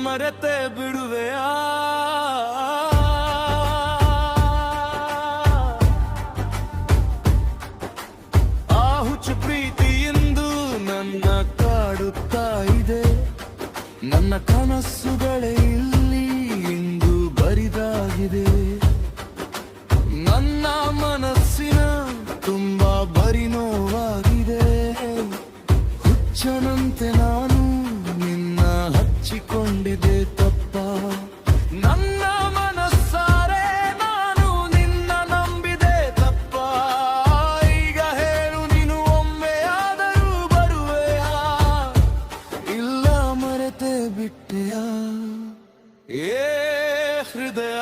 ಮರೆತೆ ಬಿಡುವೆಯಾ? ಆ ಹುಚ್ಚು ಪ್ರೀತಿಯಿಂದ ನನ್ನ ಕಾಡುತ್ತಾ ಇದೆ. ನನ್ನ ಕನಸುಗಳೇ ಇಲ್ಲಿ ಇಂದು ಬರಿದಾಗಿದೆ. ನನ್ನ ಮನಸ್ಸಿನ ತುಂಬಾ ಬರಿ ನೋವಾಗಿದೆ. ಹುಚ್ಚನಂತೆ ನಾನು ನಿನ್ನ ಹಚ್ಚಿಕೊಂಡಿದ್ದೆ ತಪ್ಪ. ನನ್ನ ಮನಸ್ಸಾರೆ ನಾನು ನಿನ್ನ ನಂಬಿದೆ ತಪ್ಪ. ಈಗ ಹೇಳು ನೀನು ಒಮ್ಮೆಯಾದರೂ ಬರುವೆಯಾ? ಇಲ್ಲ ಮರೆತೆ ಬಿಟ್ಟೆಯಾ? ಏ ಹೃದಯ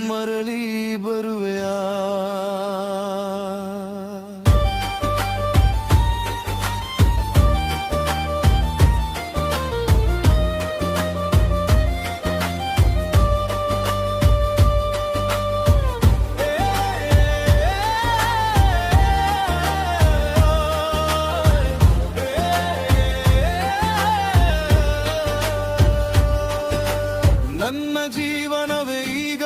ಮರಳಿ ಬರುವೆಯಾ? ನನ್ನ ಜೀವನವೇ ಈಗ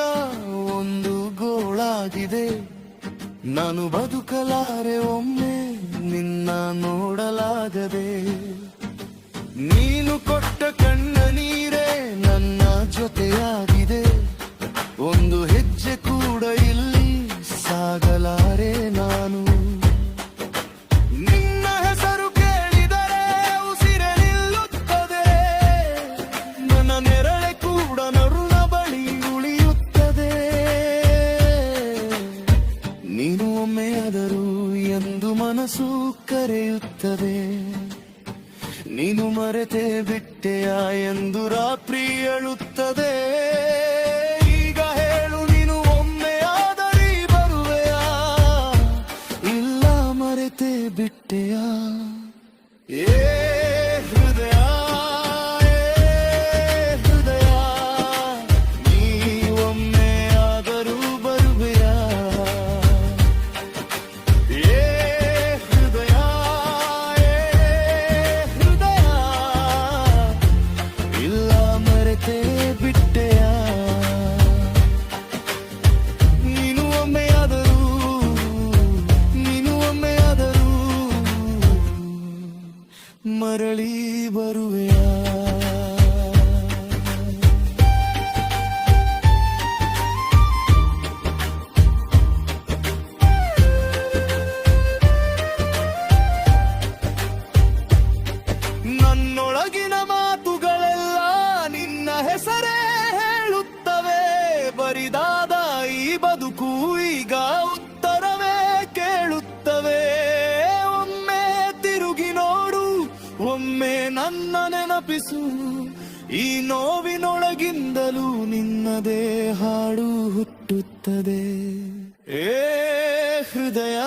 ಒಂದು ಗೋಳಾಗಿದೆ. ನಾನು ಬದುಕಲಾರೆ ಒಮ್ಮೆ ನಿನ್ನ ನೋಡಲಾಗದೆ. ನೀನು ಕೊಟ್ಟ ಕಣ್ಣ ನೀರೇ ನನ್ನ ಜೊತೆಯಾಗಿದೆ. ಒಂದು ಹೆಜ್ಜೆ ಕೂಡ ಇಲ್ಲಿ ಸಾಗಲಾರೆ ನಾನು. ನಿನ್ನ ಹೆಸರು ಕೇಳಿದರೆ ಉಸಿರೇ ನಿಲ್ಲುತ್ತದೆ. ನನ್ನ ನೆರಳೆ ಕೂಡ ನರುಳ ಬಳಿ ಉಳಿಯುತ್ತದೆ. ನೀನು ಒಮ್ಮೆಯಾದರೂ ಎಂದು ಮನಸ್ಸು ಕರೆಯುತ್ತದೆ. ನೀನು ಮರೆತೆ ಬಿಟ್ಟೆಯಾ ಎಂದು ರಾತ್ರಿ ಅಳುತ್ತದೆ. ಈಗ ಹೇಳು ನೀನು ಒಮ್ಮೆಯಾದರಿ ಬರುವೆಯಾ? ಇಲ್ಲ ಮರೆತೆ ಬಿಟ್ಟೆಯಾ? ಏ ಹೃದಯ ಮರಳಿ ಬರುವೆಯಾ? ನನ್ನೊಳಗಿನ ಮಾತುಗಳೆಲ್ಲ ನಿನ್ನ ಹೆಸರೇ ಹೇಳುತ್ತವೆ. ಬರಿದಾದ ಈ ಬದುಕು ಈಗ ಉತ್ತರವೇ ಕೇಳುತ್ತವೆ. ಒಮ್ಮೆ ತಿರುಗಿ ನೋಡು, ಒಮ್ಮೆ ನನ್ನ ನೆನಪಿಸು. ಈ ನೋವಿನೊಳಗಿಂದಲೂ ನಿನ್ನದೇ ಹಾಡು ಹುಟ್ಟುತ್ತದೆ. ಏ ಹೃದಯ